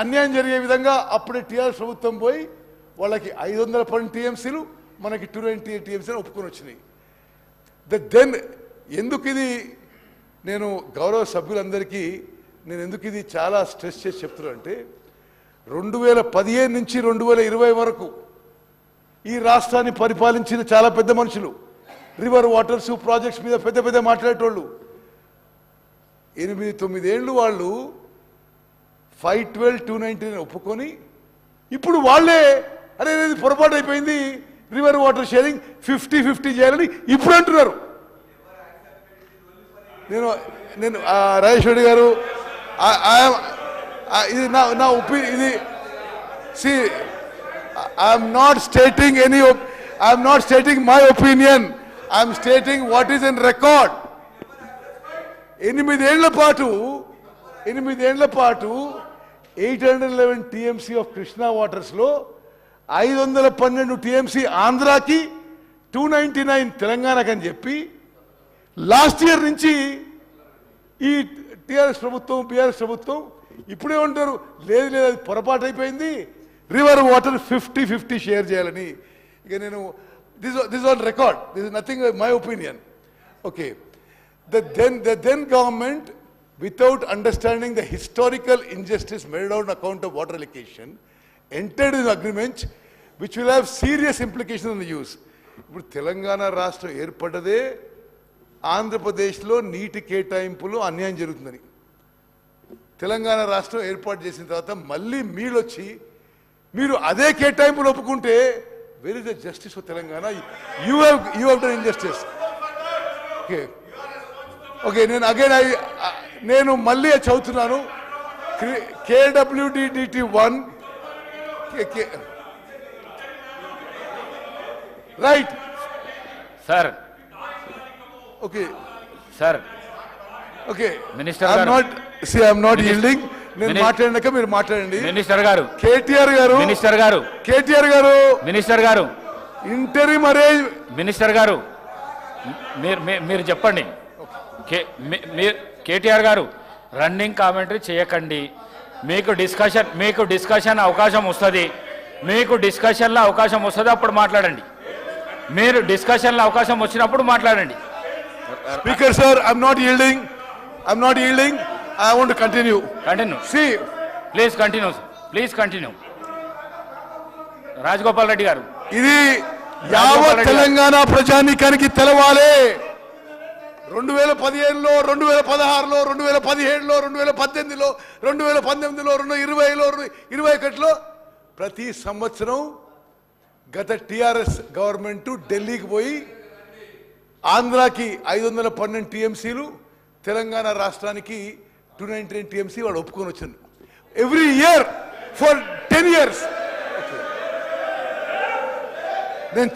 అన్యాయం జరిగే విధంగా అప్పుడే టీఆర్ఎస్ ప్రభుత్వం పోయి వాళ్ళకి 512 టీఎంసీలు మనకి 298 టీఎంసీలు ఒప్పుకొని వచ్చినాయి. దెన్ ఎందుకు ఇది నేను గౌరవ సభ్యులందరికీ నేను ఎందుకు ఇది చాలా స్ట్రెస్ చేసి చెప్తున్నా అంటే 2015 నుంచి 2020 వరకు ఈ రాష్ట్రాన్ని పరిపాలించిన చాలా పెద్ద మనుషులు, రివర్ వాటర్స్ ప్రాజెక్ట్స్ మీద పెద్ద పెద్ద మాట్లాడేటోళ్ళు 8-9 ఏళ్ళు వాళ్ళు 512, 299 ఒప్పుకొని ఇప్పుడు వాళ్ళే అరే ఇది పొరపాటు అయిపోయింది రివర్ వాటర్ షేరింగ్ 50-50 చేయాలని ఇప్పుడు అంటున్నారు. నేను రాజేశ్వరి గారు ఇది నా ఒపీనియన్. ఇది see I'm not stating my opinion, I'm stating what is in record. 8 ఏళ్ల పాటు 811 టీఎంసీ ఆఫ్ కృష్ణా వాటర్స్లో 512 టీఎంసీ ఆంధ్రాకి 299 తెలంగాణకి అని చెప్పి లాస్ట్ ఇయర్ నుంచి ఈ టీఆర్ఎస్ ప్రభుత్వం బీఆర్ఎస్ ప్రభుత్వం ఇప్పుడే ఉంటారు లేదు లేదు అది పొరపాటు అయిపోయింది రివర్ వాటర్ 50-50 షేర్ చేయాలని. ఇక నేను this on record, this is nothing my opinion. Okay, the then government, without understanding the historical injustice made out on account of water allocation, entered in agreements which will have serious implications on the use. ఇప్పుడు తెలంగాణ రాష్ట్రం ఏర్పడ్డదే ఆంధ్రప్రదేశ్లో నీటి కేటాయింపులు అన్యాయం జరుగుతుందని. తెలంగాణ రాష్ట్రం ఏర్పాటు చేసిన తర్వాత మళ్ళీ మీరు అదే కేటాయింపులు ఒప్పుకుంటే where is the justice for Telangana? You have done injustice. Okay okay, నేను మళ్ళీ చదువుతున్నాను. KWDDT1 right sir. Okay sir, okay minister I'm not yielding. నేను మాట్లాడినాక మీరు మాట్లాడండి. మినిస్టర్ గారు, కేటీఆర్ గారు ఇంటరిమ్ అరేంజ్. మినిస్టర్ గారు మీరు చెప్పండి. కేటీఆర్ గారు రన్నింగ్ కామెంటరీ చేయకండి. మీకు డిస్కషన్ అవకాశం వస్తుంది. అప్పుడు మాట్లాడండి. మీరు డిస్కషన్లో అవకాశం వచ్చినప్పుడు మాట్లాడండి. Speaker sir, I'm not yielding. I want to continue. See, please continue. Rajagopal Reddy గారు, ఇది యావత్ తెలంగాణ ప్రజానీకానికి తెలవాలి. 2015లో, 2016లో, 2017లో, 2018లో, 2019లో, 2020లో, 2021లో ప్రతి సంవత్సరం గత టిఆర్ఎస్ గవర్నమెంట్ ఢిల్లీకి పోయి ఆంధ్రాకి 512 టీఎంసీలు, తెలంగాణ రాష్ట్రానికి 299 టీఎంసీ వాడు ఒప్పుకొని వచ్చాను. Every year for 10 years. నేను